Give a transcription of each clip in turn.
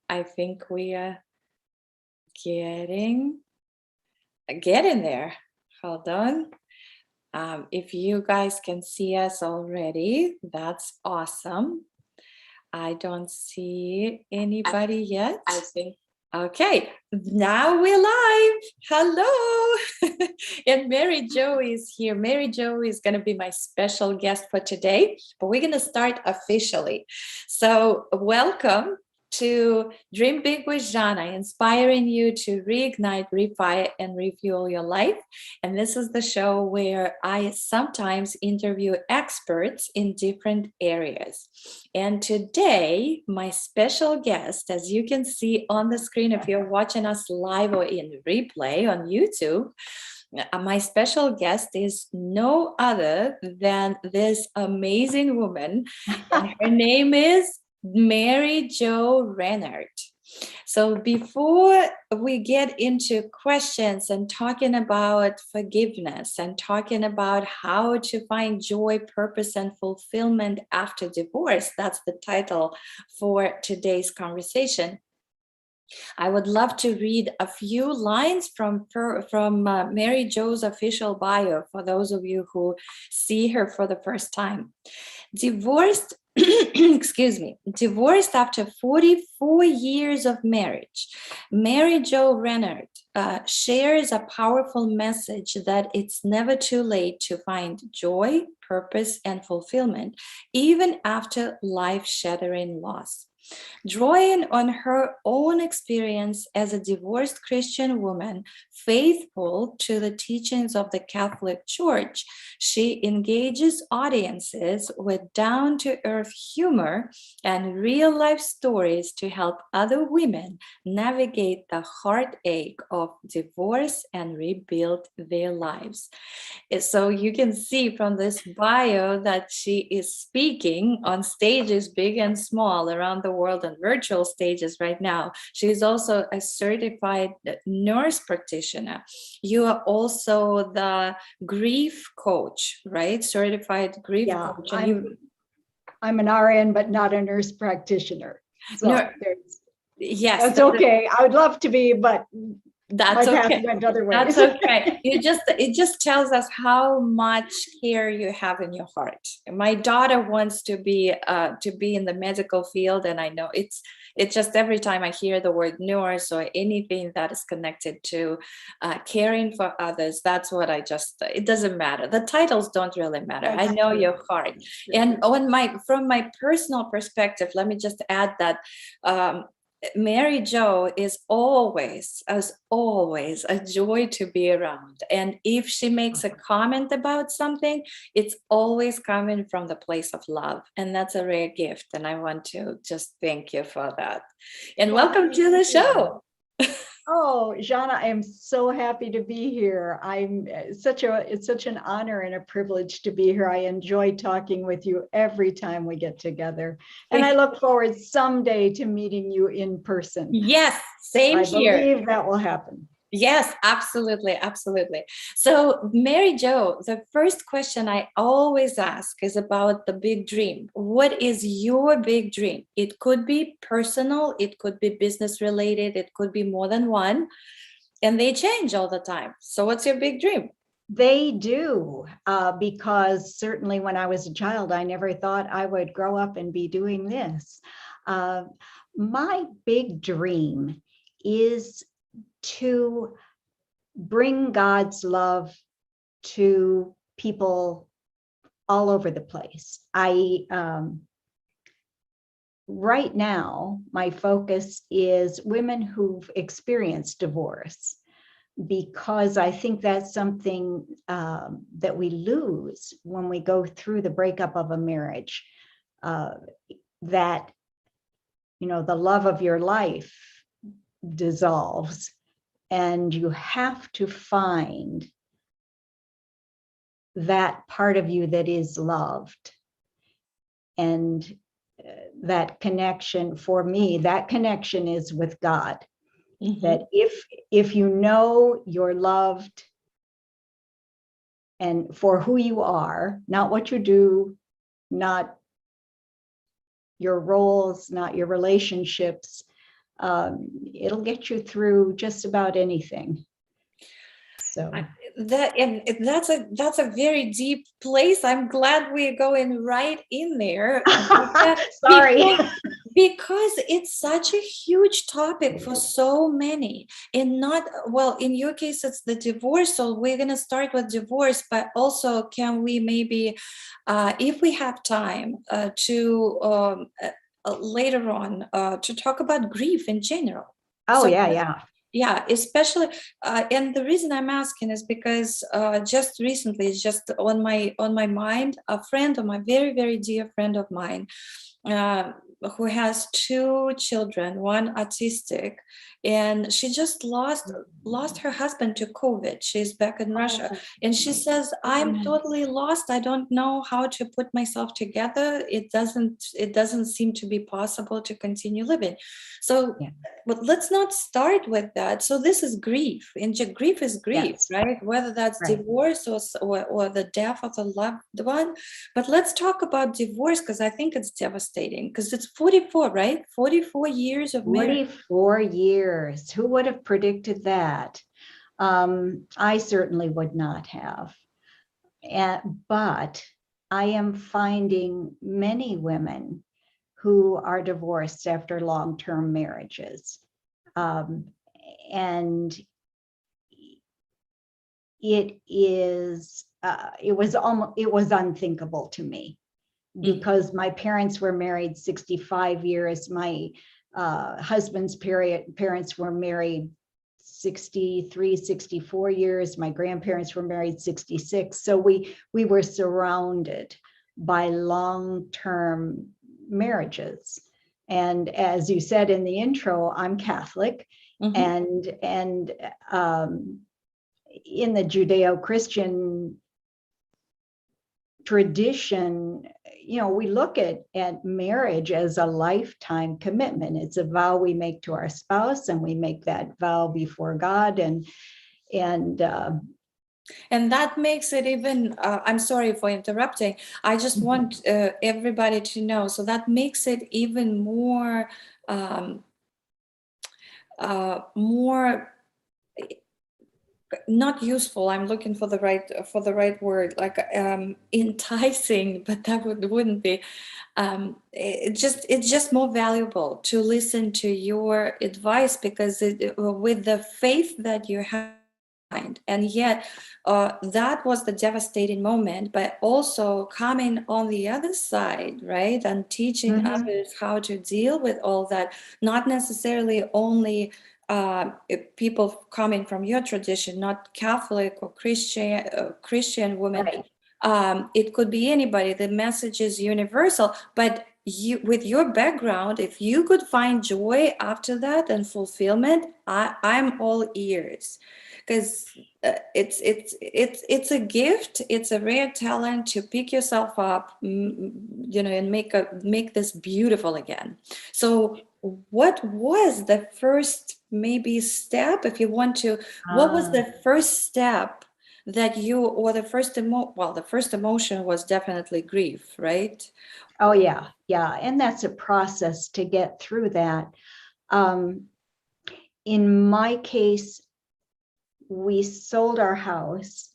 I think we are getting getting there. Hold on. If you guys can see us already, that's awesome. I don't see anybody yet. I think. Okay, now we're live. Hello. And Mary Jo is here. Mary Jo is going to be my special guest for today, but we're going to start officially. So welcome to Dream Big with Zhanna, inspiring you to reignite, refire, and refuel your life. And this is the show where I sometimes interview experts in different areas. And today, my special guest, as you can see on the screen, if you're watching us live or in replay on YouTube, my special guest is no other than this amazing woman, and her name is Mary Jo Rennert. So before we get into questions and talking about forgiveness and talking about how to find joy, purpose, and fulfillment after divorce, that's the title for today's conversation. I would love to read a few lines from Mary Jo's official bio for those of you who see her for the first time. Divorced divorced after 44 years of marriage, Mary Jo Rennert shares a powerful message that it's never too late to find joy, purpose, and fulfillment, even after life-shattering loss. Drawing on her own experience as a divorced Christian woman, faithful to the teachings of the Catholic Church, she engages audiences with down-to-earth humor and real-life stories to help other women navigate the heartache of divorce and rebuild their lives. So you can see from this bio that she is speaking on stages big and small around the world and virtual stages right now. She is also a certified nurse practitioner. You are also the grief coach, right? Certified grief coach. I'm an RN, but not a nurse practitioner. So yes, that's okay. I would love to be, but that's okay. Went other ways. That's okay. It just tells us how much care you have in your heart. My daughter wants to be in the medical field, and I know it's just every time I hear the word nurse or anything that is connected to caring for others, that's what it doesn't matter. The titles don't really matter. I know your heart. And from my personal perspective, let me just add that Mary Jo is always a joy to be around. And if she makes a comment about something, it's always coming from the place of love. And that's a rare gift. And I want to just thank you for that. And welcome to the show. Oh, Zhanna, I am so happy to be here. It's such an honor and a privilege to be here. I enjoy talking with you every time we get together. And I look forward someday to meeting you in person. Yes, same here. I believe that will happen. Yes, absolutely. Absolutely. So, Mary Jo, the first question I always ask is about the big dream. What is your big dream? It could be personal, it could be business related, it could be more than one, and they change all the time. So, what's your big dream? They do, because certainly when I was a child, I never thought I would grow up and be doing this. My big dream is to bring God's love to people all over the place. Right now, my focus is women who've experienced divorce, because I think that's something that we lose when we go through the breakup of a marriage, that, the love of your life dissolves. And you have to find that part of you that is loved. And that connection, for me, that connection is with God. Mm-hmm. That if you know you're loved and for who you are, not what you do, not your roles, not your relationships, it'll get you through just about anything. So That's a very deep place. I'm glad we're going right in there. sorry. Because it's such a huge topic for so many, and not, well, in your case it's the divorce, so we're going to start with divorce, but also can we maybe if we have time to later on to talk about grief in general. Oh, So yeah. yeah, especially and the reason I'm asking is because just recently, it's just on my mind, a friend of my very, very dear friend of mine, uh, who has two children, one autistic, and she just lost her husband to COVID. She's back in Russia, and she says, I'm totally lost. I don't know how to put myself together. It doesn't seem to be possible to continue living. So Yeah. but let's not start with that. So this is grief, and grief is grief, Yes. right? Whether that's Right. divorce or the death of a loved one. But let's talk about divorce, because I think it's devastating, because it's 44, right? 44 years of marriage. 44 years. Who would have predicted that? I certainly would not have. But I am finding many women who are divorced after long-term marriages. And it was unthinkable to me, because my parents were married 65 years. My husband's parents were married 63, 64 years. My grandparents were married 66. So we were surrounded by long-term marriages. And as you said in the intro, I'm Catholic. And in the Judeo-Christian tradition, we look at marriage as a lifetime commitment. It's a vow we make to our spouse, and we make that vow before God. And that makes it even, I'm sorry for interrupting. I just want everybody to know. So that makes it even more, more not useful. I'm looking for the right word, like enticing, but that wouldn't be. It's just more valuable to listen to your advice, because with the faith that you have, and yet that was the devastating moment, but also coming on the other side, right, and teaching others how to deal with all that, not necessarily only people coming from your tradition, not Catholic or Christian women. right. It could be anybody. The message is universal, but you, with your background, if you could find joy after that and fulfillment, I'm all ears, because it's a gift. It's a rare talent to pick yourself up, and make this beautiful again. So what was the first maybe step, if you want to, what was the first step that you, or the first the first emotion was definitely grief, right? Oh, yeah. And that's a process to get through that. In my case, we sold our house,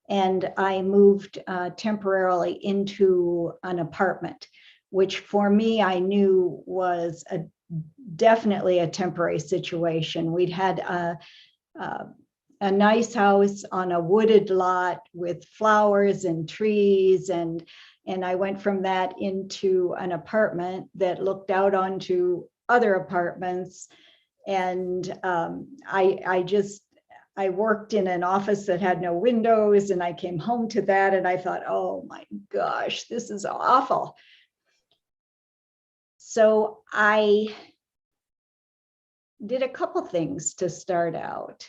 and I moved temporarily into an apartment, which for me, I knew was definitely a temporary situation. We'd had a nice house on a wooded lot with flowers and trees, and I went from that into an apartment that looked out onto other apartments. And I worked in an office that had no windows, and I came home to that, and I thought, oh my gosh, this is awful. So I did a couple things to start out.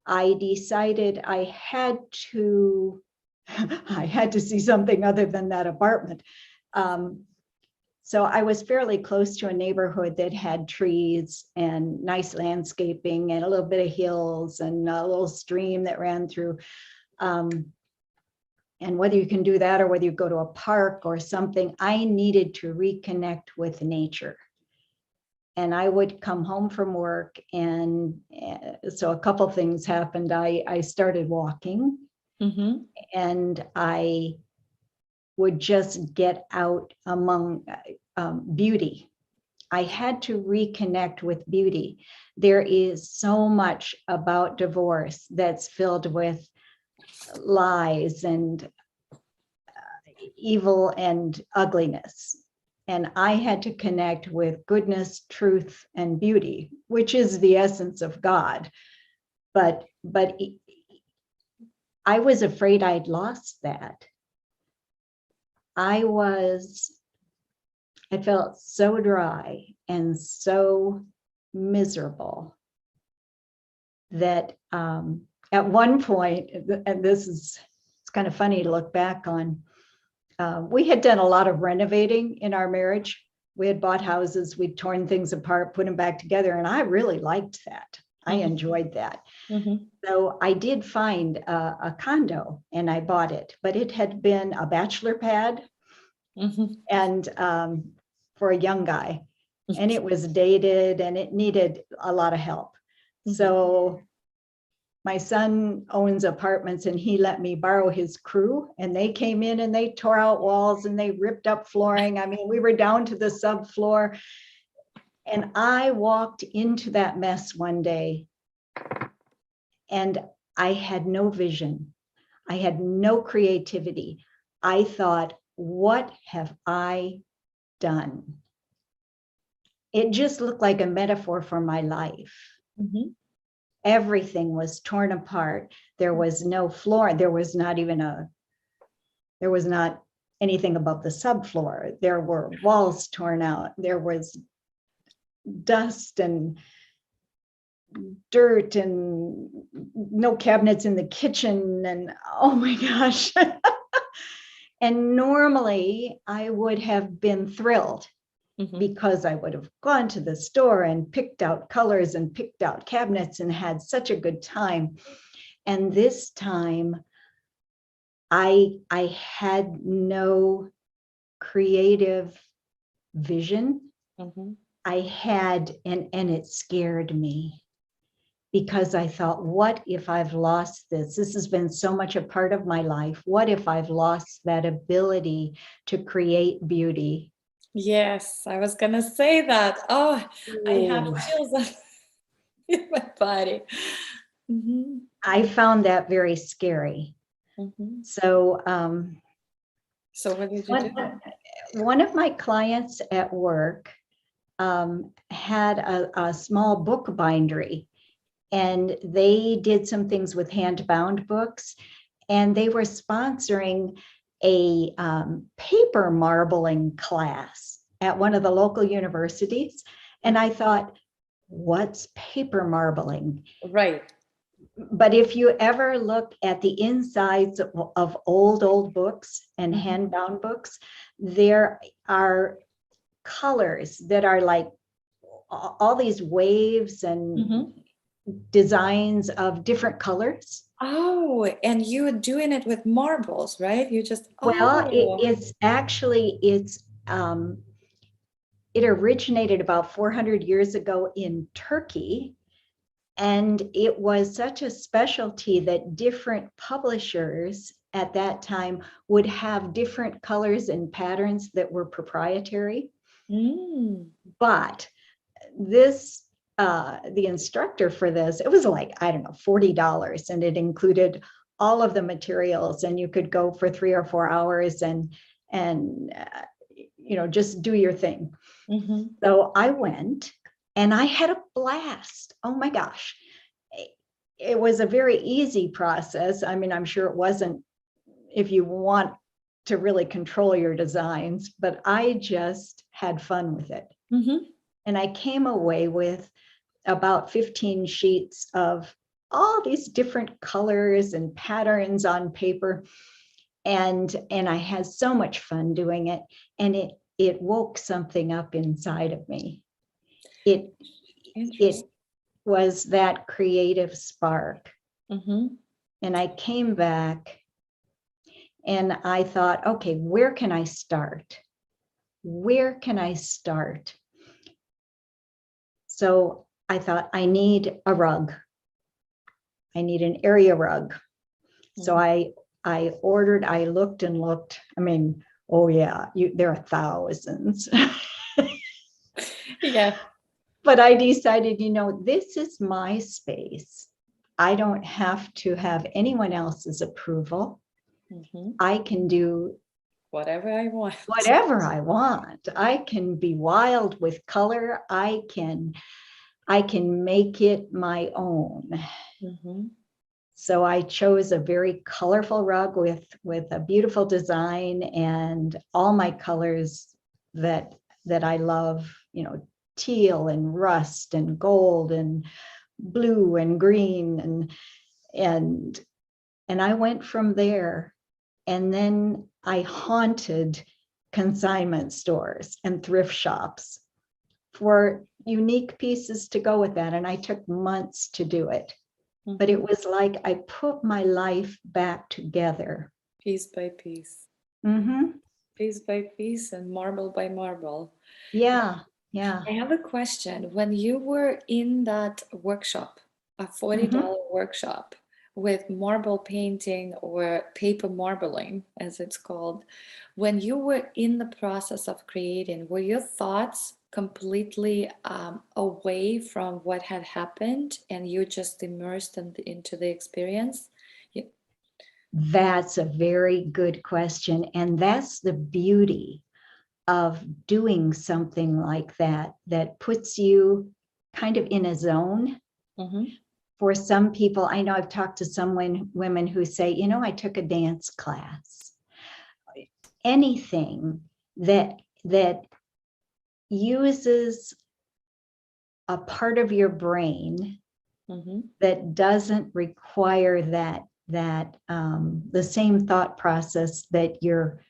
I decided I had to see something other than that apartment. So I was fairly close to a neighborhood that had trees and nice landscaping and a little bit of hills and a little stream that ran through. And whether you can do that or whether you go to a park or something, I needed to reconnect with nature. and I would come home from work, and so a couple things happened. I started walking, Mm-hmm. and I would just get out among beauty. I had to reconnect with beauty. There is so much about divorce that's filled with lies and evil and ugliness. And I had to connect with goodness, truth, and beauty, which is the essence of God. But I was afraid I'd lost that. I felt so dry and so miserable that at one point, and it's kind of funny to look back on, we had done a lot of renovating in our marriage. We had bought houses, we'd torn things apart, put them back together, and I really liked that. I enjoyed that. Mm-hmm. So I did find a condo, and I bought it, but it had been a bachelor pad, and for a young guy, and it was dated, and it needed a lot of help. So my son owns apartments, and he let me borrow his crew, and they came in and they tore out walls and they ripped up flooring. I mean, we were down to the subfloor, and I walked into that mess one day, and I had no vision. I had no creativity. I thought, what have I done? It just looked like a metaphor for my life. Everything was torn apart. There was no floor. There was not anything above the subfloor. There were walls torn out. There was dust and dirt and no cabinets in the kitchen. And oh my gosh. And normally I would have been thrilled because I would have gone to the store and picked out colors and picked out cabinets and had such a good time. And this time I had no creative vision. I had, and it scared me, because I thought, what if I've lost this? This has been so much a part of my life. What if I've lost that ability to create beauty? Yes, I was gonna say that. Oh, I have chills in my body. I found that very scary. So, so what did you do? One of my clients at work had a small book bindery, and they did some things with hand-bound books, and they were sponsoring a paper marbling class at one of the local universities. And I thought, what's paper marbling? Right. But if you ever look at the insides of old books and hand-bound books, there are colors that are like all these waves and designs of different colors. Oh, and you were doing it with marbles, right? You just, it's actually, it originated about 400 years ago in Turkey. And it was such a specialty that different publishers at that time would have different colors and patterns that were proprietary. But this, the instructor for this, it was like, I don't know, $40, and it included all of the materials, and you could go for 3 or 4 hours and just do your thing. So I went, and I had a blast. Oh my gosh. It was a very easy process. I mean, I'm sure it wasn't if you want to really control your designs, but I just had fun with it. And I came away with about 15 sheets of all these different colors and patterns on paper. And I had so much fun doing it. And it woke something up inside of me. It was that creative spark. And I came back and I thought, okay, where can I start? Where can I start? So I thought, I need a rug. I need an area rug. So I ordered, I looked and looked. I mean, oh yeah, there are thousands. Yeah. But I decided, this is my space. I don't have to have anyone else's approval. I can do Whatever I want. whatever I want. I can be wild with color. I can make it my own. So I chose a very colorful rug with a beautiful design and all my colors that I love, teal and rust and gold and blue and green and I went from there. And then I haunted consignment stores and thrift shops for unique pieces to go with that. And I took months to do it. But it was like I put my life back together. Piece by piece. Piece by piece and marble by marble. Yeah. I have a question. When you were in that workshop, a $40 workshop with marble painting or paper marbling, as it's called, when you were in the process of creating, were your thoughts completely away from what had happened and you just immersed into the experience? Yeah. That's a very good question. And that's the beauty of doing something like that, that puts you kind of in a zone. For some people, I know I've talked to some women who say, I took a dance class. Anything that uses a part of your brain that doesn't require that the same thought process that you're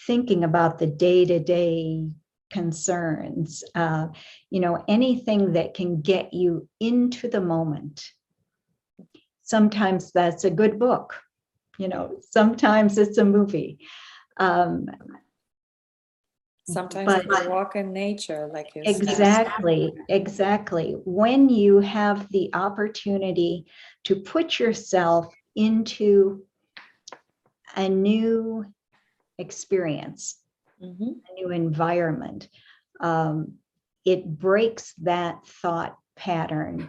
thinking about the day-to-day concerns, anything that can get you into the moment. Sometimes that's a good book, sometimes it's a movie. Sometimes it's a walk in nature, like you said. Exactly. When you have the opportunity to put yourself into a new experience, a new environment, it breaks that thought pattern.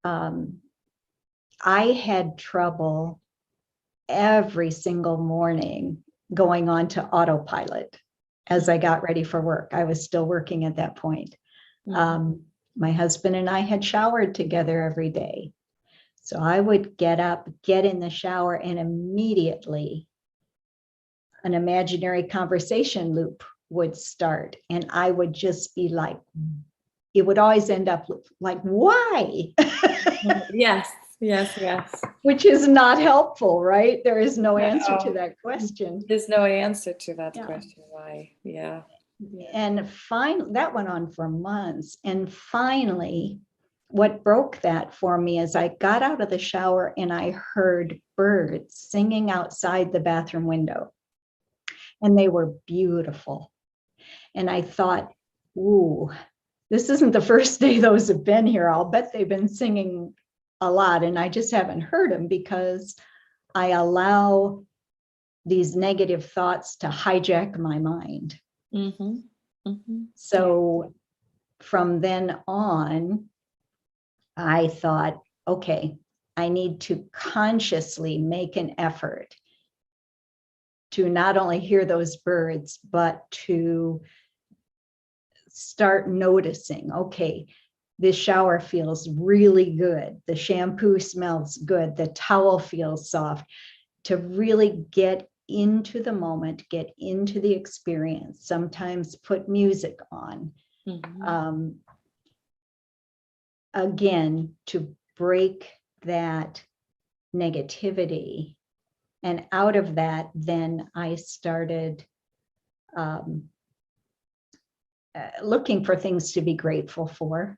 I had trouble every single morning going on to autopilot as I got ready for work. I was still working at that point. My husband and I had showered together every day. So I would get up, get in the shower, and immediately an imaginary conversation loop would start. And I would just be like, it would always end up like, why? Yes. Which is not helpful, right? There is no answer to that question. There's no answer to that question. Why? Yeah. And finally, that went on for months. And finally, what broke that for me is I got out of the shower and I heard birds singing outside the bathroom window. And they were beautiful. And I thought, ooh, this isn't the first day those have been here. I'll bet they've been singing a lot. And I just haven't heard them because I allow these negative thoughts to hijack my mind. So from then on, I thought, okay, I need to consciously make an effort to not only hear those birds, but to start noticing, okay, this shower feels really good. The shampoo smells good. The towel feels soft. To really get into the moment, get into the experience, sometimes put music on. Again, to break that negativity. And out of that, then I started looking for things to be grateful for.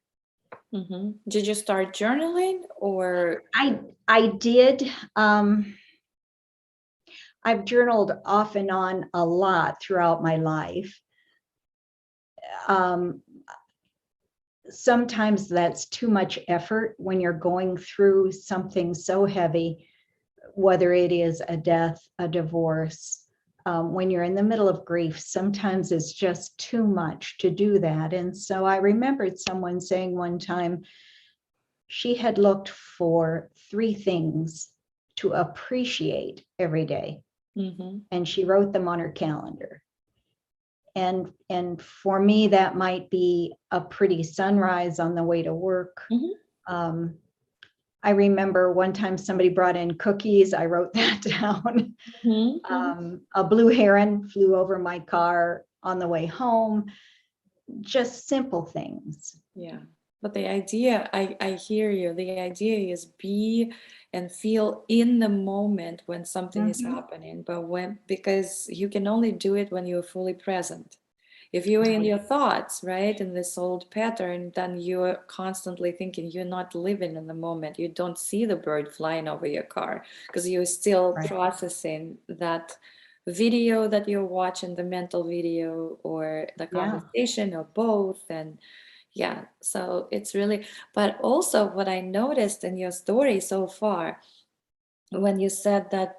Did you start journaling or? I did. I've journaled off and on a lot throughout my life. sometimes that's too much effort when you're going through something so heavy, whether it is a death, a divorce. When you're in the middle of grief, sometimes it's just too much to do that. And so I remembered someone saying one time she had looked for 3 things to appreciate every day, and she wrote them on her calendar. And for me, that might be a pretty sunrise on the way to work. I remember one time somebody brought in cookies. I wrote that down. A blue heron flew over my car on the way home. Just simple things. Yeah. But the idea, I hear you. The idea is be and feel in the moment when something is happening. But because you can only do it when you're fully present. If you're in your thoughts, right, in this old pattern, then you're constantly thinking you're not living in the moment. You don't see the bird flying over your car because you're still processing that video that you're watching, the mental video or the conversation or both. And yeah, so it's really, but also what I noticed in your story so far, when you said that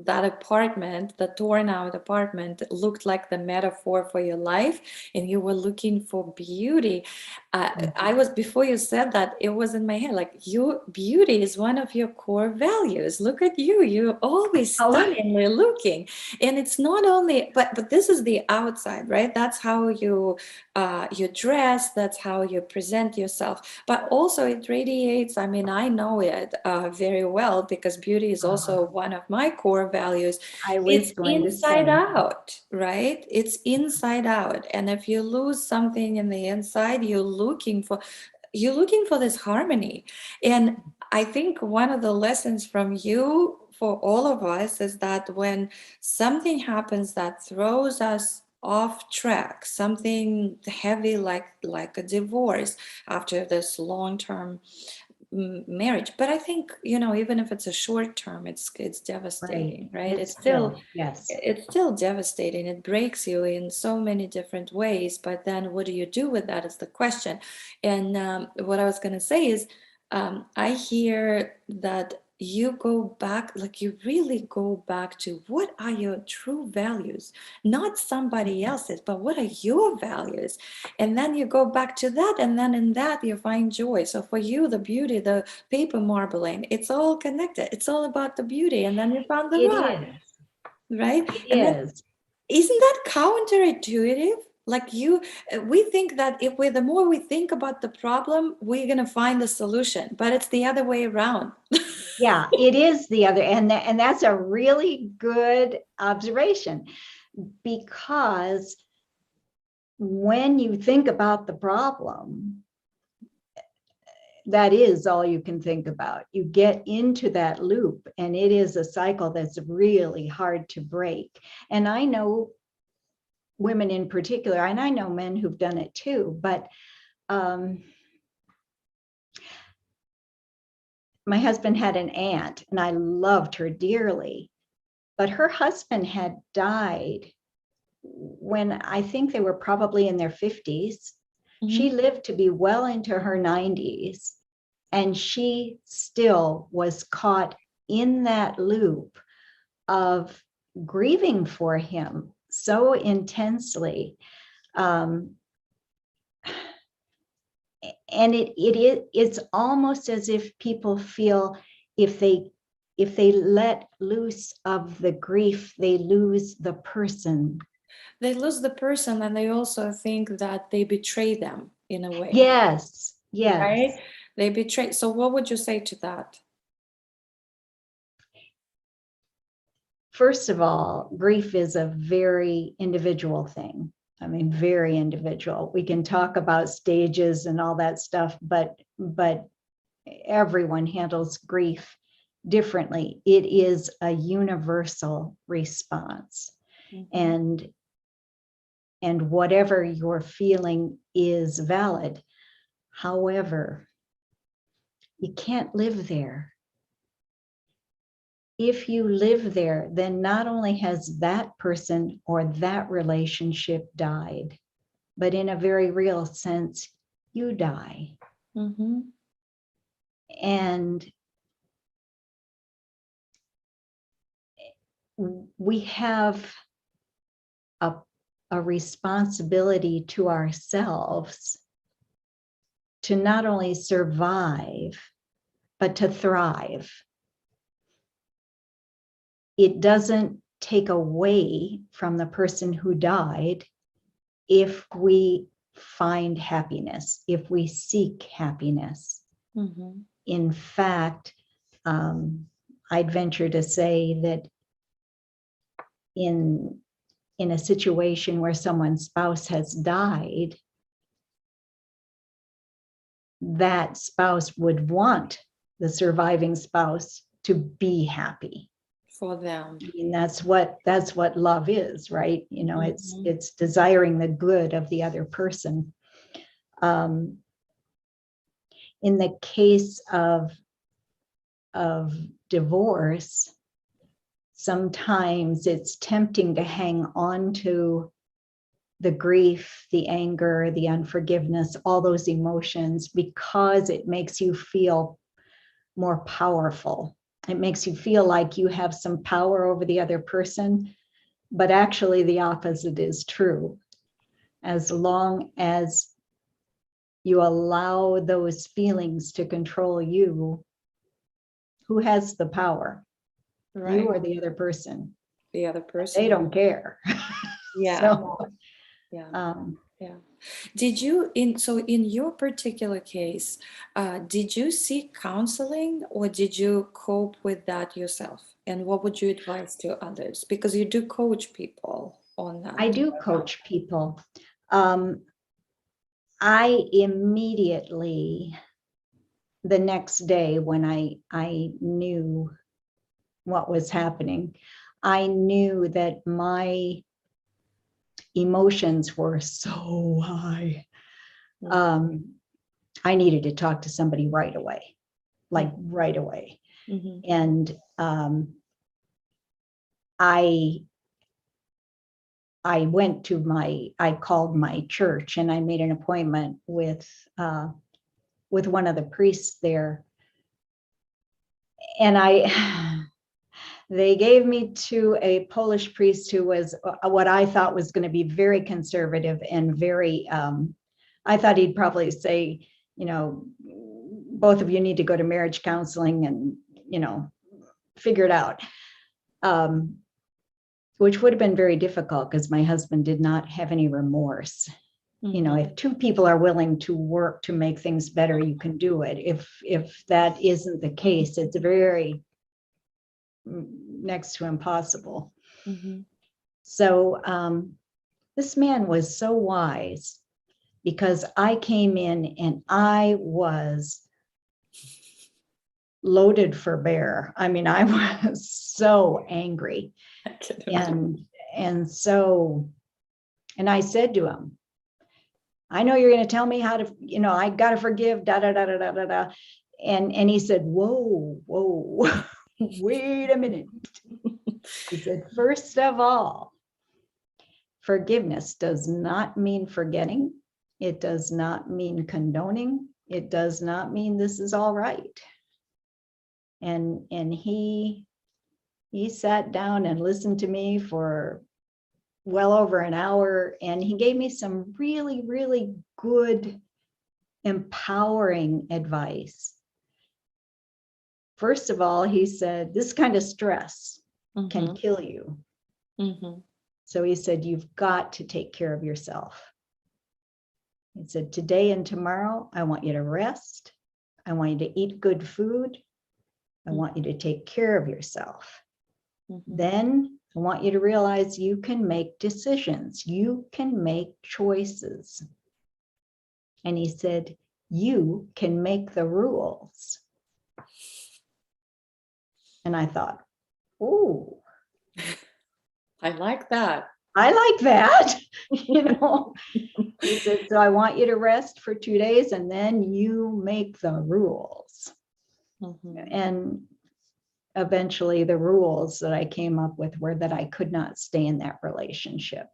that apartment, the torn out apartment, looked like the metaphor for your life, and you were looking for beauty. I was, before you said that, it was in my head like, your beauty is one of your core values. Look at you, you're always stunningly looking, and it's not only, but this is the outside, right? That's how you dress, that's how you present yourself, but also it radiates. I mean, I know it very well because beauty is also one of my core values. It's inside out, right? It's inside out. And if you lose something in the inside, you're looking for this harmony. And I think one of the lessons from you for all of us is that when something happens that throws us off track, something heavy like a divorce after this long-term marriage, but I think, even if it's a short term, it's devastating, right? It's still devastating. It breaks you in so many different ways, but then what do you do with that is the question. And what I was going to say is, I hear that you go back, like you really go back to what are your true values, not somebody else's, but what are your values? And then you go back to that, and then in that you find joy. So for you, the beauty, the paper marbling, it's all connected. It's all about the beauty. And then you found the rug, right? And then, isn't that counterintuitive? Like we think that the more we think about the problem, we're going to find the solution, but it's the other way around. Yeah, it is the other, and that's a really good observation, because when you think about the problem, that is all you can think about. You get into that loop, and it is a cycle that's really hard to break. And I know women in particular, and I know men who've done it too, but my husband had an aunt, and I loved her dearly, but her husband had died when I think they were probably in their 50s. She lived to be well into her 90s, and she still was caught in that loop of grieving for him so intensely. And it's almost as if people feel if they let loose of the grief, they lose the person. They lose the person, and they also think that they betray them in a way. Yes. Right? They betray. So what would you say to that? First of all, grief is a very individual thing. I mean, very individual. We can talk about stages and all that stuff, but everyone handles grief differently. It is a universal response. And whatever you're feeling is valid. However, you can't live there. If you live there, then not only has that person or that relationship died, but in a very real sense, you die. Mm-hmm. And we have a responsibility to ourselves to not only survive, but to thrive. It doesn't take away from the person who died if we find happiness, if we seek happiness. Mm-hmm. In fact, I'd venture to say that in a situation where someone's spouse has died, that spouse would want the surviving spouse to be happy. For them. I mean, that's what love is, right? You know, Mm-hmm. it's desiring the good of the other person. In the case of divorce, sometimes it's tempting to hang on to the grief, the anger, the unforgiveness, all those emotions, because it makes you feel more powerful. It makes you feel like you have some power over the other person, but actually the opposite is true. As long as you allow those feelings to control you, who has the power? Right. You or the other person? The other person. They don't care. Yeah. So, Yeah. Yeah. Did you in your particular case, did you seek counseling or did you cope with that yourself? And what would you advise to others? Because you do coach people on that. I do coach people. I immediately, the next day when I knew what was happening, I knew that my emotions were so high. I needed to talk to somebody right away, like right away. Mm-hmm. And I called my church and I made an appointment with one of the priests there. And they gave me to a Polish priest who was what I thought was going to be very conservative and very, I thought he'd probably say, you know, both of you need to go to marriage counseling and, you know, figure it out. Which would have been very difficult because my husband did not have any remorse. Mm-hmm. You know, if two people are willing to work to make things better, you can do it. If that isn't the case, it's very next to impossible. Mm-hmm. So this man was so wise, because I came in and I was loaded for bear. I mean, I was so angry. And I said to him, I know you're going to tell me how to, you know, I got to forgive, da, da, da, da, da, da, da. And he said, whoa, wait a minute. He said, first of all, forgiveness does not mean forgetting. It does not mean condoning. It does not mean this is all right. And he sat down and listened to me for well over an hour, and he gave me some really, really good, empowering advice. First of all, he said, this kind of stress can kill you. Mm-hmm. So he said, you've got to take care of yourself. He said, today and tomorrow, I want you to rest. I want you to eat good food. I want you to take care of yourself. Mm-hmm. Then I want you to realize you can make decisions. You can make choices. And he said, you can make the rules. And I thought, ooh. I like that. I like that. You know, he said, so I want you to rest for 2 days and then you make the rules. Mm-hmm. And eventually the rules that I came up with were that I could not stay in that relationship.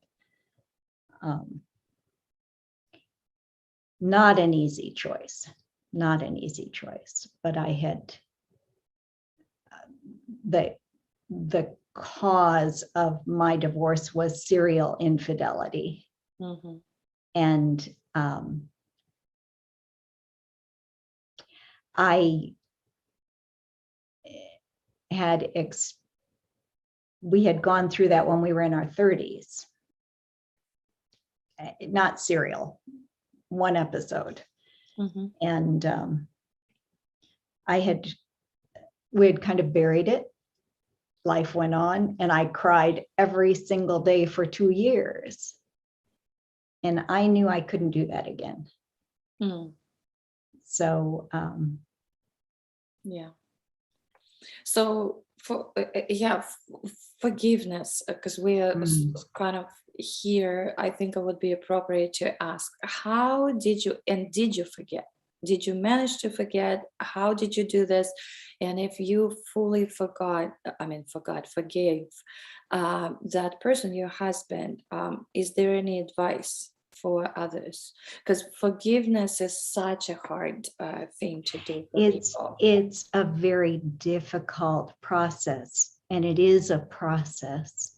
Not an easy choice, not an easy choice, but I had the cause of my divorce was serial infidelity. Mhm. And I had we had gone through that when we were in our 30s. Not serial, one episode. Mhm. And we had kind of buried it. Life went on, and I cried every single day for 2 years. And I knew I couldn't do that again. Mm. So Yeah. So forgiveness, because we are kind of here. I think it would be appropriate to ask, how did you forget? Did you manage to forget? How did you do this? And if you fully forgave that person, your husband, is there any advice for others? Because forgiveness is such a hard thing to do for people. it's a very difficult process, and it is a process.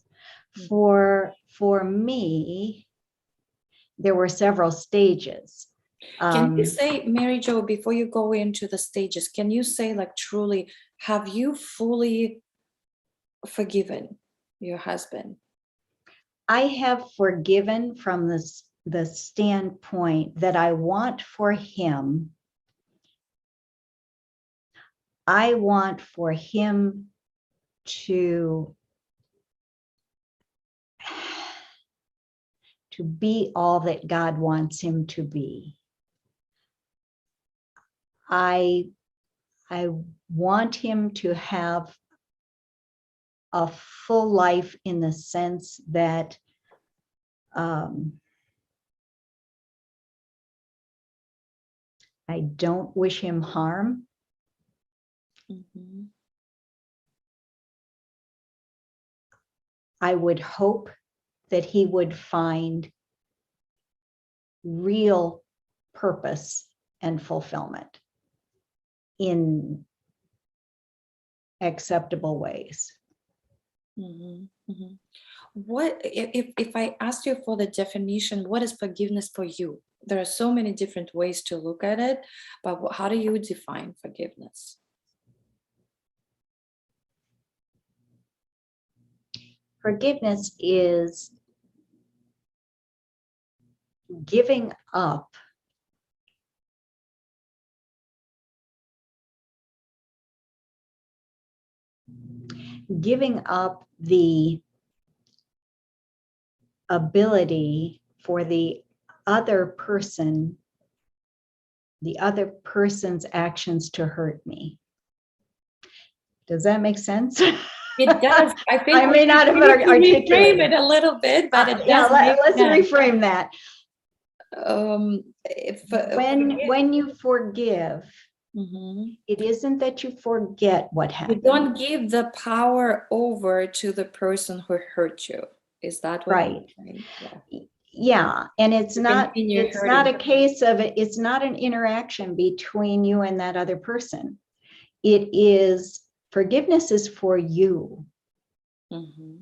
For me, there were several stages. Can you say, Mary Jo, before you go into the stages, can you say, like, truly, have you fully forgiven your husband? I have forgiven from the standpoint that I want for him to be all that God wants him to be. I want him to have a full life in the sense that I don't wish him harm. Mm-hmm. I would hope that he would find real purpose and fulfillment in acceptable ways. Mm-hmm. Mm-hmm. What if I asked you for the definition, what is forgiveness for you? There are so many different ways to look at it, but how do you define forgiveness? Forgiveness is giving up the ability for the other person's actions to hurt me. Does that make sense? It does. I think I may not have reframe it a little bit, but it does make let's sense. reframe that. When When you forgive, mm-hmm. it isn't that you forget what You happened. don't give the power over to the person who hurt you. Is that what Right? you're saying? Yeah. Yeah, and it's not a case of it. It's not an interaction between you and that other person. It is forgiveness is for you. Mm-hmm.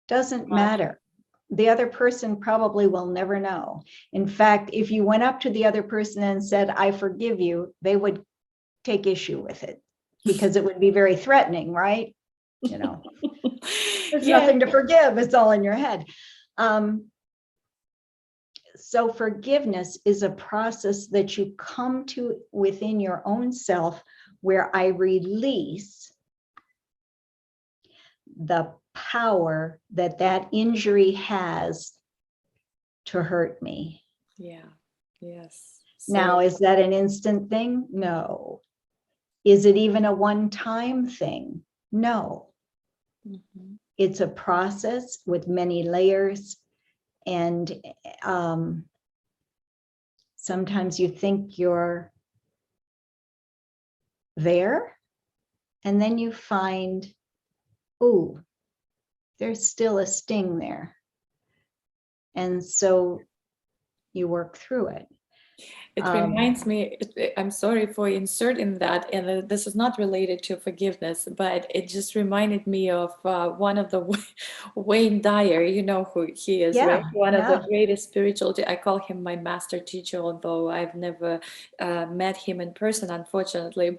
Doesn't matter. The other person probably will never know. In fact, if you went up to the other person and said, "I forgive you," they would take issue with it because it would be very threatening, right? You know, there's nothing to forgive. It's all in your head. So forgiveness is a process that you come to within your own self, where I release the power that injury has to hurt me. Yeah. Yes. Now, is that an instant thing? No. Is it even a one-time thing? No. Mm-hmm. It's a process with many layers. And sometimes you think you're there, and then you find, ooh, there's still a sting there. And so you work through it. It reminds me, I'm sorry for inserting that, and this is not related to forgiveness, but it just reminded me of one of the Wayne Dyer, you know who he is, right? Yeah, One of the yeah, greatest spiritual, I call him my master teacher, although I've never met him in person, unfortunately.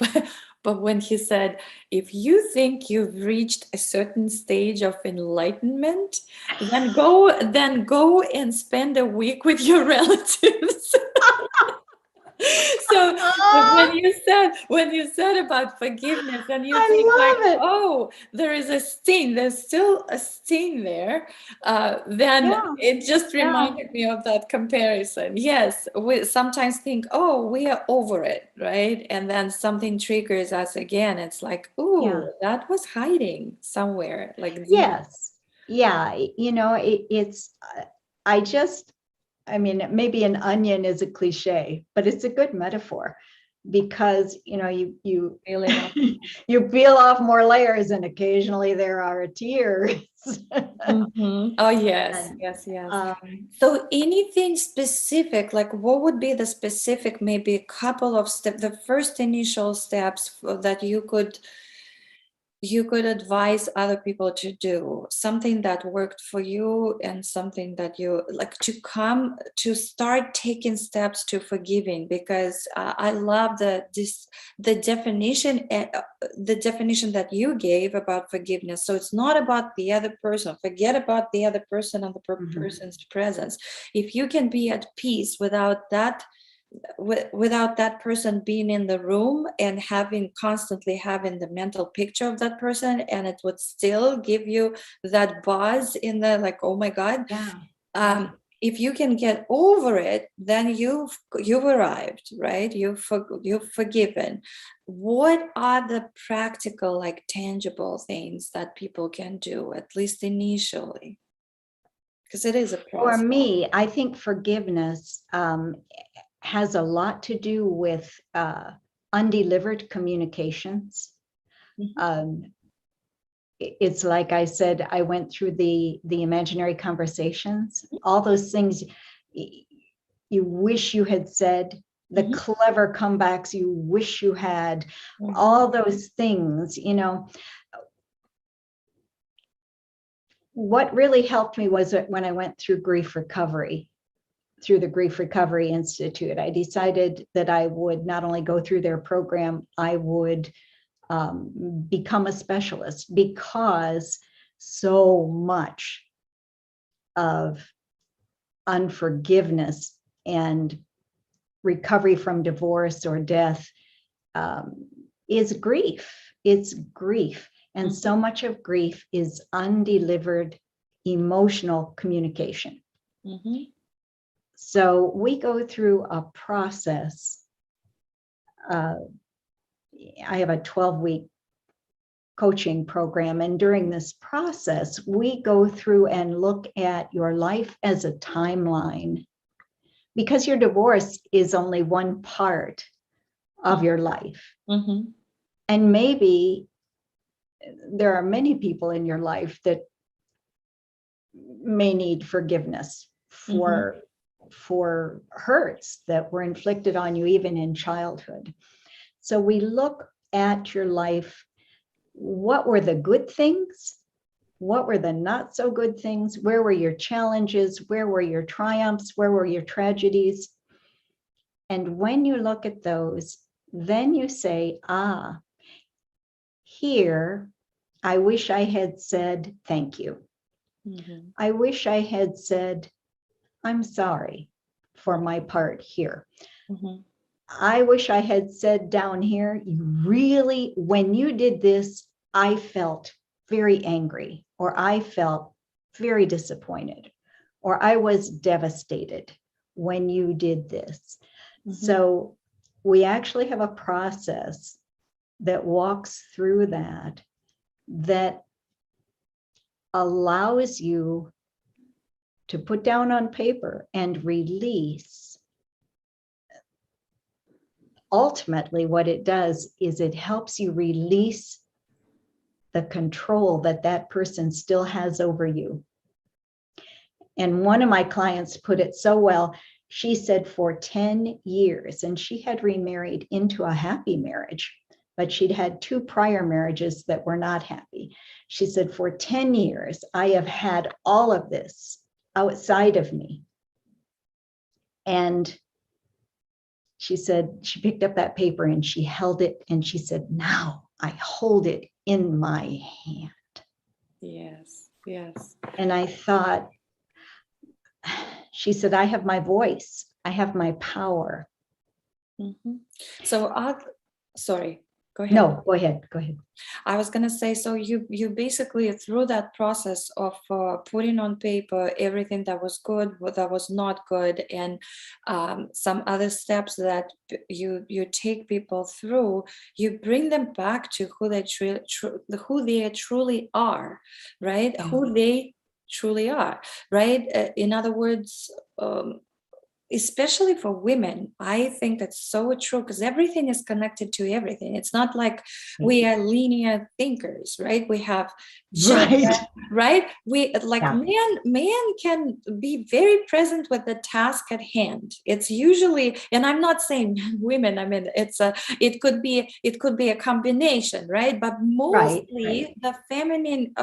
But when he said, if you think you've reached a certain stage of enlightenment, then go and spend a week with your relatives. So Ah, when you said about forgiveness and you think like, I love it. oh, there is a sting, there's still a sting there, then Yeah, it just yeah, reminded me of that comparison. Yes, we sometimes think, oh, we are over it, right? And then something triggers us again. It's like, yeah. oh, that was hiding somewhere, like deep. Yes. Yeah, I just, I mean, maybe an onion is a cliche, but it's a good metaphor because, you Feeling of. you peel off more layers and occasionally there are tears. Mhm. Oh, yes, And yes, yes. um, So anything specific, like what would be the specific, maybe a couple of steps, the first initial steps that you could advise other people to do, something that worked for you and something that you like to come to start taking steps to forgiving, because I love the definition, the definition that you gave about forgiveness. So it's not about the other person, forget about the other person and the mhm. person's presence. If you can be at peace without that, without that person being in the room and constantly having the mental picture of that person, and it would still give you that buzz in the like, oh my god. Yeah, yeah. If you can get over it, then you've arrived, right? You've forgiven. What are the practical, like tangible things that people can do, at least initially, because it is a For process. me, I think forgiveness has a lot to do with undelivered communications. Mhm. Um, it's like I said, I went through the imaginary conversations, all those things you wish you had said, the Mhm. clever comebacks you wish you had, Mhm. all those things. What really helped me was that when I went through grief recovery, through the Grief Recovery Institute, I decided that I would not only go through their program, I would become a specialist, because so much of unforgiveness and recovery from divorce or death um, is grief. It's grief. And Mhm. so much of grief is undelivered emotional communication. Mhm. So we go through a process. Uh, I have a 12-week coaching program. And during this process, we go through and look at your life as a timeline, because your divorce is only one part of your life. Mhm. And maybe there are many people in your life that may need forgiveness Mhm. for hurts that were inflicted on you even in childhood. So we look at your life. What were the good things? What were the not so good things? Where were your challenges? Where were your triumphs? Where were your tragedies? And when you look at those, then you say, here, I wish I had said thank you. Mhm. I wish I had said, I'm sorry for my part here. Mhm. I wish I had said down here, you really, when you did this, I felt very angry, or I felt very disappointed, or I was devastated when you did this. Mhm. So we actually have a process that walks through that allows you to put down on paper and release. Ultimately, what it does is it helps you release the control that that person still has over you. And one of my clients put it so well. she said for 10 years, and she had remarried into a happy marriage, but she'd had 2 prior marriages that were not happy. She said, for 10 years, I have had all of this outside of me. And she said, she picked up that paper and she held it and she said, now I hold it in my hand. Yes, yes. And I thought, she said, I have my voice. I have my power. Mm-hmm. So, sorry, go ahead. No, go ahead. Go ahead. I was going to say, so you basically, through that process of putting on paper everything that was good, what that was not good, and some other steps that you take people through, you bring them back to who they truly are, right? Yeah. Who they truly are, right? In other words, especially for women, I think that's so true, because everything is connected to everything. It's not like we are linear thinkers, right? We have children, right? We like man can be very present with the task at hand. It's usually, and I'm not saying women, I mean, it could be a combination, right? But mostly the feminine,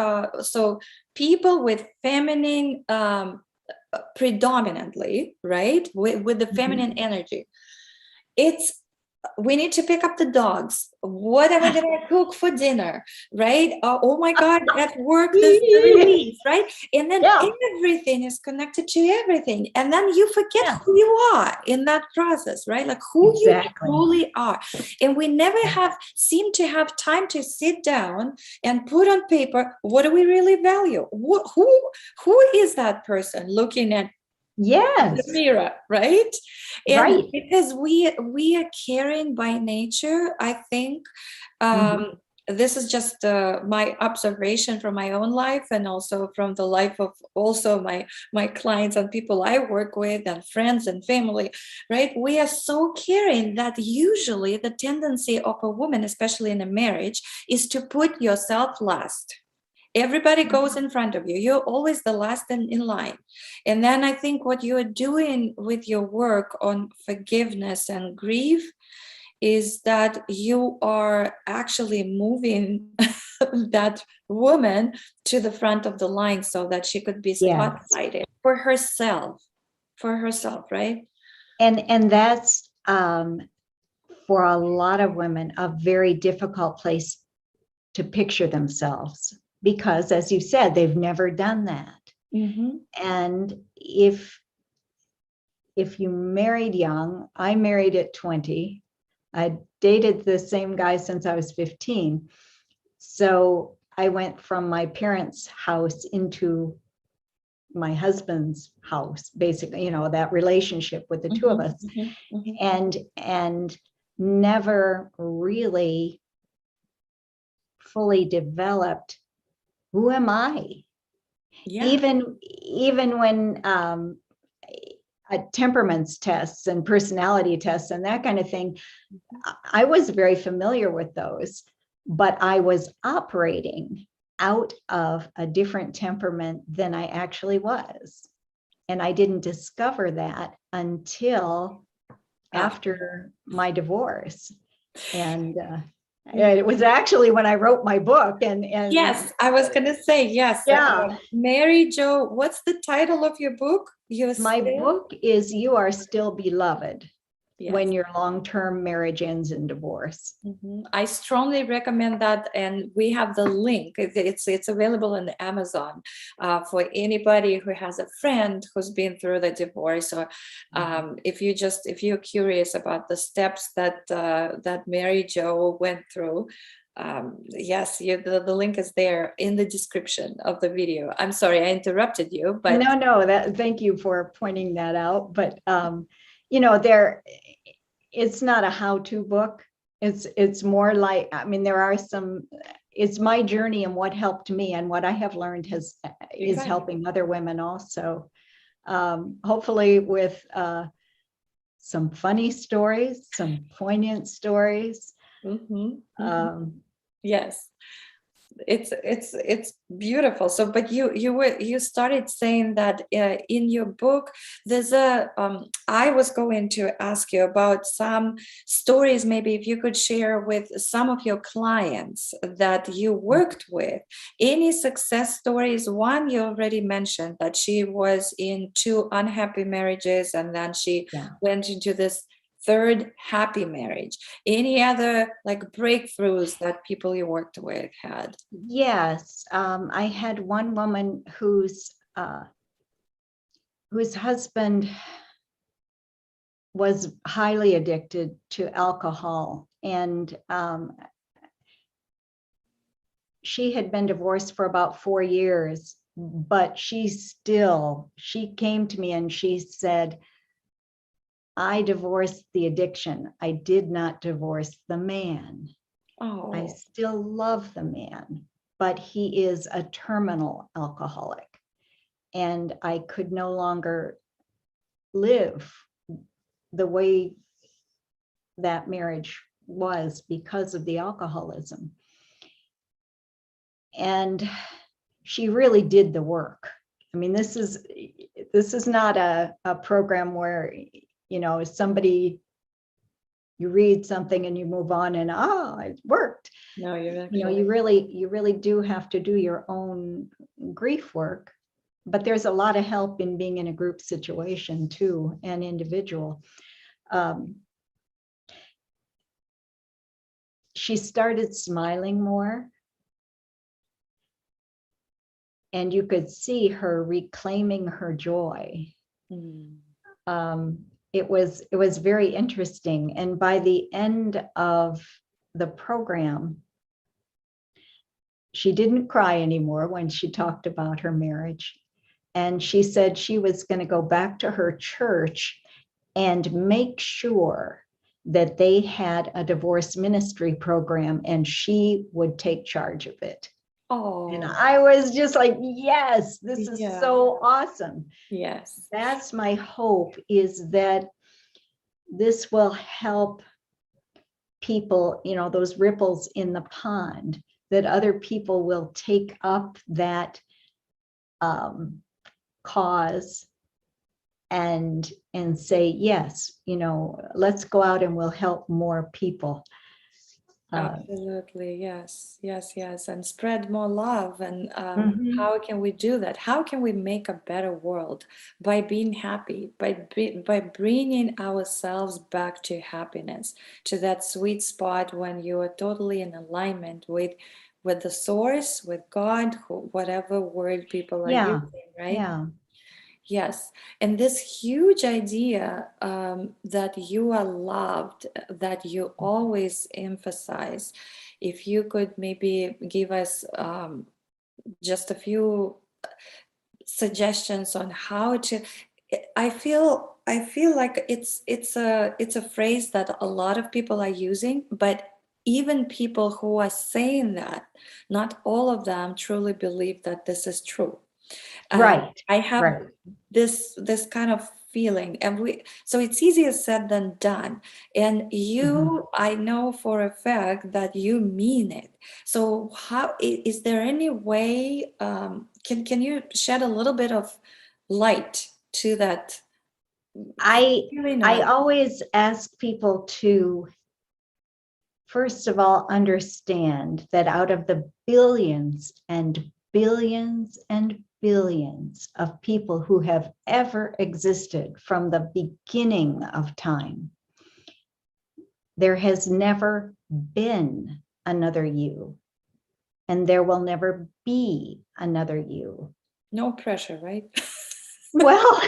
so people with feminine predominantly, right, with the feminine energy, we need to pick up the dogs. What am I going to cook for dinner, right? Oh my God, at work there's the relief, right? And then everything is connected to everything, and then you forget who you are in that process, right? Like who you truly are. And we never seem to have time to sit down and put on paper, what do we really value? Who is that person looking at the mirror, right? And because we are caring by nature, I think. This is just my observation from my own life, and also from the life of also my clients and people I work with and friends and family, right? We are so caring that usually the tendency of a woman, especially in a marriage, is to put yourself last. Everybody goes in front of you. You're always the last in line. And then I think what you are doing with your work on forgiveness and grief is that you are actually moving that woman to the front of the line so that she could be spotlighted for herself, right? And that's for a lot of women a very difficult place to picture themselves, because as you said, they've never done that. And if you married young, I married at 20. I dated the same guy since I was 15. So I went from my parents' house into my husband's house, basically, you know, that relationship with the two of us, and never really fully developed, who am I? Even when temperaments tests and personality tests and that kind of thing, I was very familiar with those, but I was operating out of a different temperament than I actually was. And I didn't discover that until after my divorce. And it was actually when I wrote my book. And yes, I was going to say, yes. Mary Jo, what's the title of your book? My book is You Are Still Beloved. When your long-term marriage ends in divorce. I strongly recommend that, and we have the link. It's available on Amazon for anybody who has a friend who's been through the divorce, or if you're curious about the steps that Mary Jo went through. The link is there in the description of the video. I'm sorry I interrupted you, but no, thank you for pointing that out. But you know, it's not a how-to book. It's more like, I mean, there are some, it's my journey and what helped me, and what I have learned is helping other women also. Hopefully with some funny stories, some poignant stories. Yes. It's beautiful. So, but you started saying that in your book there's a I was going to ask you about some stories, maybe if you could share with some of your clients that you worked with, any success stories. One you already mentioned, that she was in two unhappy marriages and then she Yeah. went into this third happy marriage. Any other like breakthroughs that people you worked with had? Yes, I had one woman whose husband was highly addicted to alcohol, and she had been divorced for about 4 years, but she came to me and she said, I divorced the addiction. I did not divorce the man. Oh, I still love the man, but he is a terminal alcoholic. And I could no longer live the way that marriage was because of the alcoholism. And she really did the work. I mean, this is not a program where, somebody, you read something and you move on and it worked. no, you're actually, You really do have to do your own grief work, but there's a lot of help in being in a group situation too, and individual. She started smiling more, and you could see her reclaiming her joy. It was very interesting. And by the end of the program, she didn't cry anymore when she talked about her marriage. And she said she was going to go back to her church and make sure that they had a divorce ministry program and she would take charge of it. oh, And I was just like, yes, this is yeah, so awesome. yes, That's my hope, is that this will help people, those ripples in the pond, that other people will take up that cause and say, yes, let's go out and we'll help more people. absolutely, yes, yes, yes, and spread more love. And Mhm. how can we do that? How can we make a better world? By being happy, by bringing ourselves back to happiness, to that sweet spot when you are totally in alignment with the source, with God, whatever word people are Yeah, using, right? yeah. Yes, and this huge idea that you are loved, that you always emphasize. If you could maybe give us just a few suggestions on how to. I feel like it's a phrase that a lot of people are using, but even people who are saying that, not all of them truly believe that this is true. Right, I have right. this kind of feeling, and so it's easier said than done. And Mhm. I know for a fact that you mean it. So how is there any way, can you shed a little bit of light to that I feeling? I always ask people to, first of all, understand that out of the billions and billions and billions of people who have ever existed from the beginning of time, there has never been another you, and there will never be another you. No pressure, right? Well,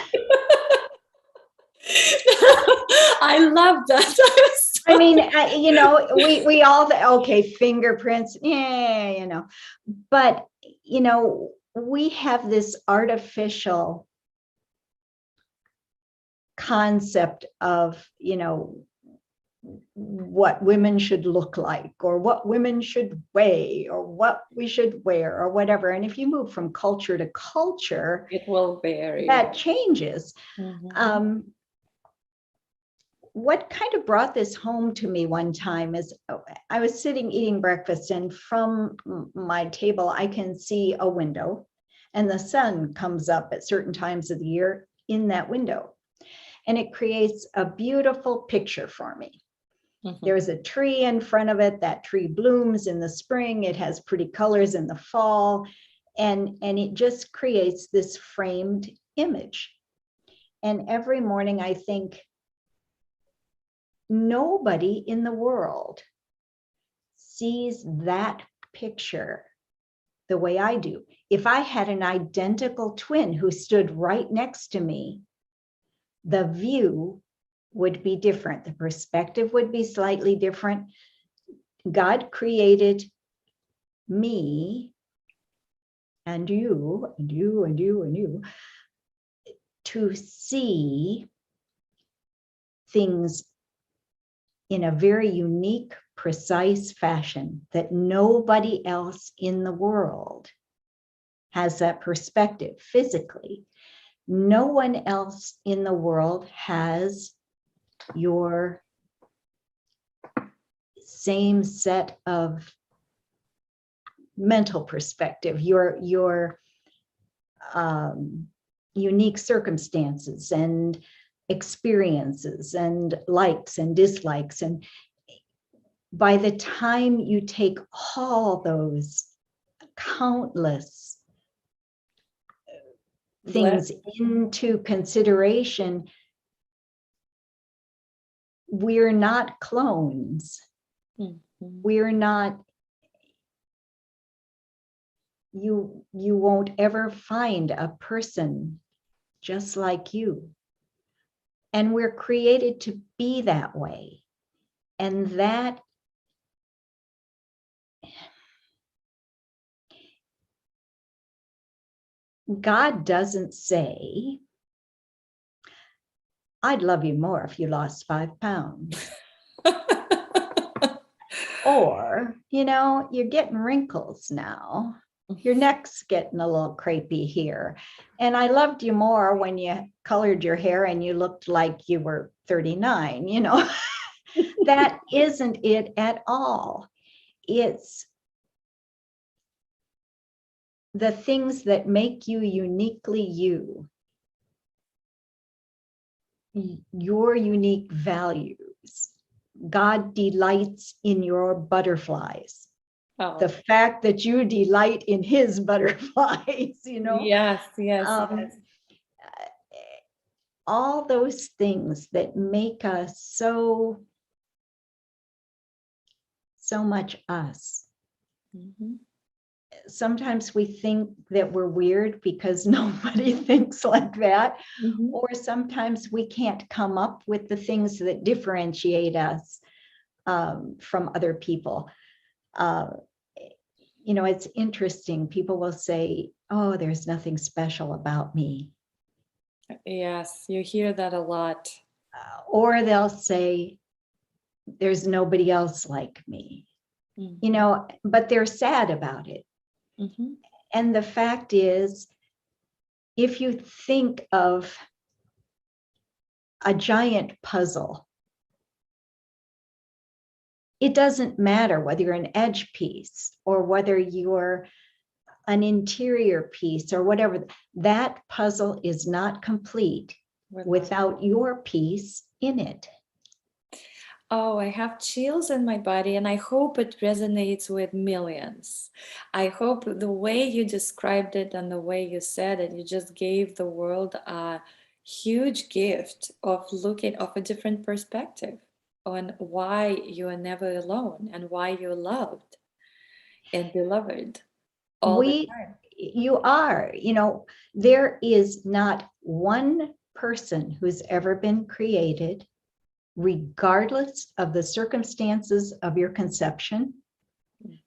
I love that. I mean, we all, okay, fingerprints, yeah, but, we have this artificial concept of, what women should look like, or what women should weigh, or what we should wear, or whatever. And if you move from culture to culture, It will vary. that changes. Mhm. Um, what kind of brought this home to me one time is I was sitting eating breakfast, and from my table, I can see a window, and the sun comes up at certain times of the year in that window. And it creates a beautiful picture for me. There's a tree in front of it. That tree blooms in the spring. It has pretty colors in the fall. And it just creates this framed image. And every morning I think, nobody in the world sees that picture the way I do. If I had an identical twin who stood right next to me, the view would be different. The perspective would be slightly different. God created me and you and you and you and you to see things in a very unique, precise fashion that nobody else in the world has that perspective physically. No one else in the world has your same set of mental perspective, your unique circumstances and experiences and likes and dislikes. And by the time you take all those countless things into consideration, we're not clones. We're not, you won't ever find a person just like you. And we're created to be that way. And that God doesn't say, I'd love you more if you lost 5 pounds. Or, you're getting wrinkles now. Your neck's getting a little crepey here. And I loved you more when you colored your hair and you looked like you were 39, That isn't it at all. It's the things that make you uniquely you, your unique values. God delights in your butterflies. Oh. The fact that you delight in his butterflies, Yes, yes. All those things that make us so much us. Sometimes we think that we're weird because nobody thinks like that. Or sometimes we can't come up with the things that differentiate us from other people. It's interesting. People will say, oh, there's nothing special about me. Yes, you hear that a lot. Or they'll say, there's nobody else like me. But they're sad about it. And the fact is, if you think of a giant puzzle, it doesn't matter whether you're an edge piece or whether you're an interior piece or whatever. That puzzle is not complete without your piece in it. Oh, I have chills in my body, and I hope it resonates with millions. I hope the way you described it and the way you said it, you just gave the world a huge gift of looking of a different perspective on why you are never alone and why you're loved and beloved all the time. You are, there is not one person who's ever been created, regardless of the circumstances of your conception.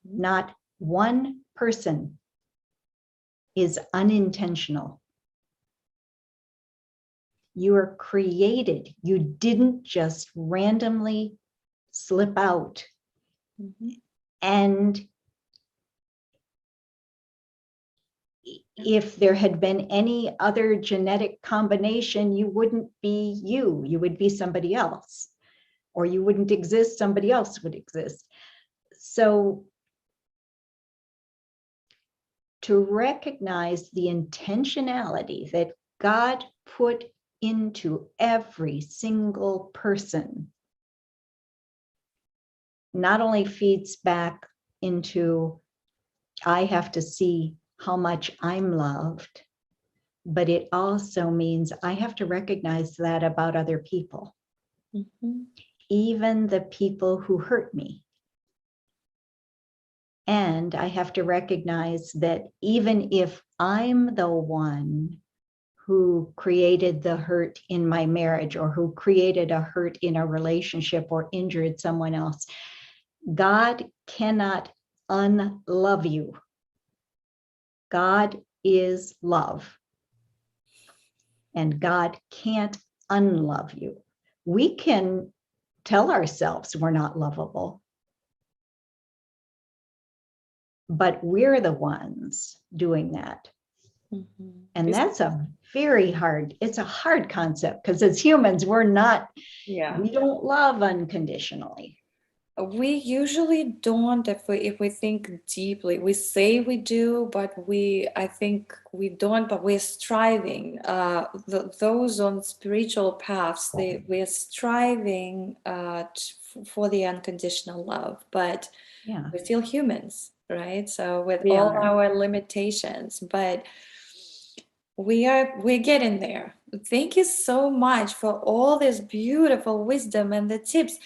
Not one person is unintentional. You are created. You didn't just randomly slip out. And if there had been any other genetic combination, you wouldn't be you. You would be somebody else. or you wouldn't exist, somebody else would exist. So to recognize the intentionality that God put into every single person not only feeds back into, I have to see how much I'm loved, but it also means I have to recognize that about other people, even the people who hurt me. And I have to recognize that even if I'm the one who created the hurt in my marriage, or who created a hurt in a relationship, or injured someone else, God cannot unlove you. God is love. And God can't unlove you. We can tell ourselves we're not lovable, but we're the ones doing that. And that's a very hard, it's a hard concept, because as humans, we don't love unconditionally. We usually don't, if we think deeply. We say we do, but I think we don't, but we're striving. Those on spiritual paths, we're striving for the unconditional love, but we're still humans, right? So with all our limitations, but we're getting there. Thank you so much for all this beautiful wisdom and the tips.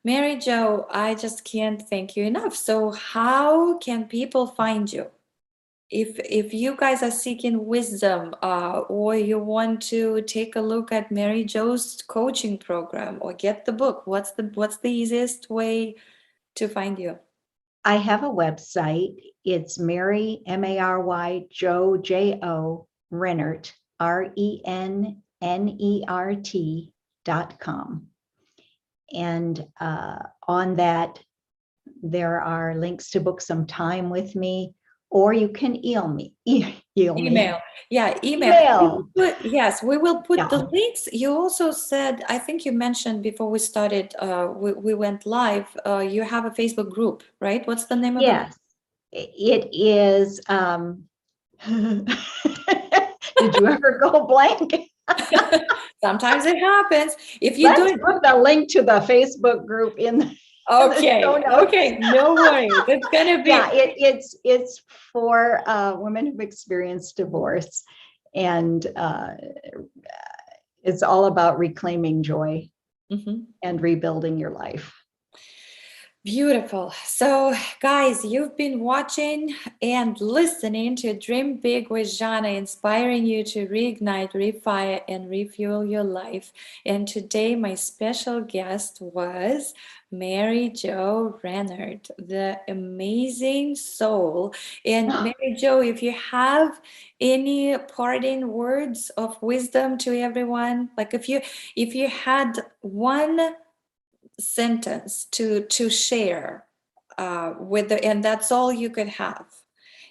Mary Jo, I just can't thank you enough. So how can people find you? If you guys are seeking wisdom, or you want to take a look at Mary Jo's coaching program or get the book, what's the easiest way to find you? I have a website. It's Mary, Mary Jo, Jo Rennert, RENNERT.com. And on that, there are links to book some time with me, or you can email me. Email. Yeah, email. Yes, we will put the links. You also said, I think you mentioned before we started, we went live, you have a Facebook group, right? What's the name of it? Yes, it is. Did you ever go blank? Sometimes it happens. If you Let's put the link to the Facebook group in the okay, no worries. It's gonna be it's for women who've experienced divorce, and it's all about reclaiming joy and rebuilding your life. Beautiful. So guys, you've been watching and listening to Dream Big with Zhanna, inspiring you to reignite, refire, and refuel your life. And today my special guest was Mary Jo Rennert, the amazing soul. And Mary Jo, if you have any parting words of wisdom to everyone, like if you had one sentence to share with and that's all you could have,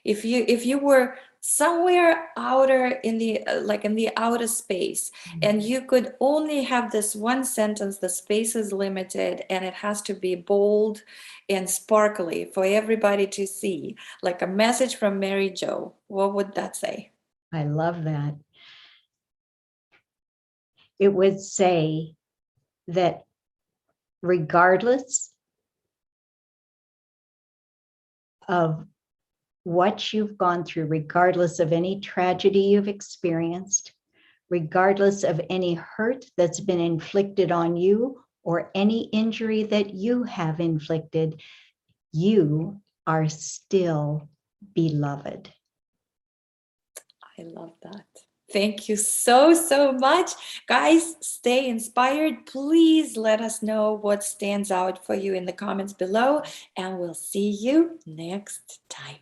if you were somewhere outer in the like in the outer space, and you could only have this one sentence, the space is limited and it has to be bold and sparkly for everybody to see, like a message from Mary Jo, what would that say? I love that. It would say that regardless of what you've gone through, regardless of any tragedy you've experienced, regardless of any hurt that's been inflicted on you or any injury that you have inflicted, you are still beloved. I love that. Thank you so much. Guys, stay inspired. Please let us know what stands out for you in the comments below, and we'll see you next time.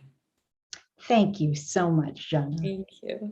Thank you so much, Zhanna. Thank you.